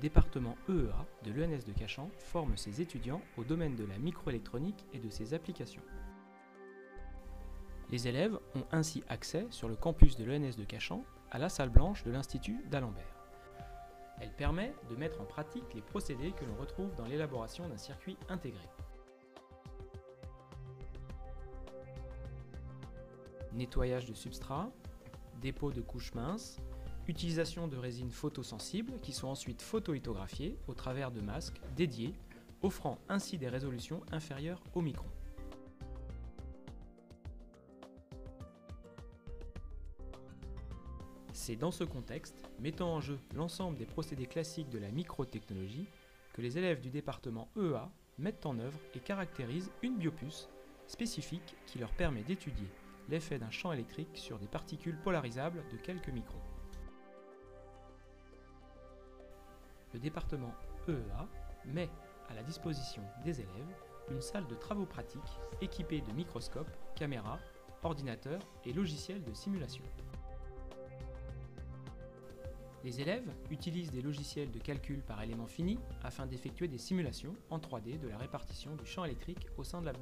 département EEA de l'ENS de Cachan forme ses étudiants au domaine de la microélectronique et de ses applications. Les élèves ont ainsi accès sur le campus de l'ENS de Cachan à la salle blanche de l'Institut d'Alembert. Elle permet de mettre en pratique les procédés que l'on retrouve dans l'élaboration d'un circuit intégré. Nettoyage de substrat, dépôt de couches minces, utilisation de résines photosensibles qui sont ensuite photolithographiées au travers de masques dédiés, offrant ainsi des résolutions inférieures au micron. C'est dans ce contexte, mettant en jeu l'ensemble des procédés classiques de la microtechnologie, que les élèves du département EEA mettent en œuvre et caractérisent une biopuce spécifique qui leur permet d'étudier l'effet d'un champ électrique sur des particules polarisables de quelques microns. Le département EEA met à la disposition des élèves une salle de travaux pratiques équipée de microscopes, caméras, ordinateurs et logiciels de simulation. Les élèves utilisent des logiciels de calcul par éléments finis afin d'effectuer des simulations en 3D de la répartition du champ électrique au sein de la boue.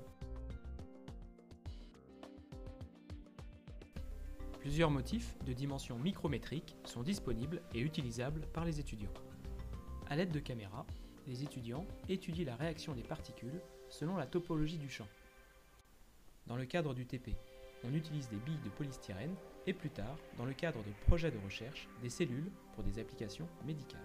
Plusieurs motifs de dimension micrométrique sont disponibles et utilisables par les étudiants. À l'aide de caméras, les étudiants étudient la réaction des particules selon la topologie du champ. Dans le cadre du TP, on utilise des billes de polystyrène et plus tard, dans le cadre de projets de recherche, des cellules pour des applications médicales.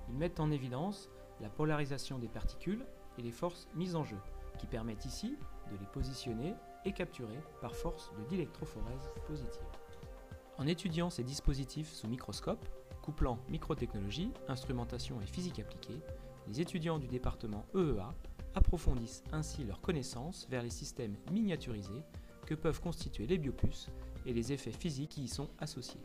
Ils mettent en évidence la polarisation des particules et les forces mises en jeu, qui permettent ici de les positionner et capturer par force de d'électrophorèse positive. En étudiant ces dispositifs sous microscope, couplant microtechnologie, instrumentation et physique appliquée, les étudiants du département EEA approfondissent ainsi leurs connaissances vers les systèmes miniaturisés que peuvent constituer les biopuces et les effets physiques qui y sont associés.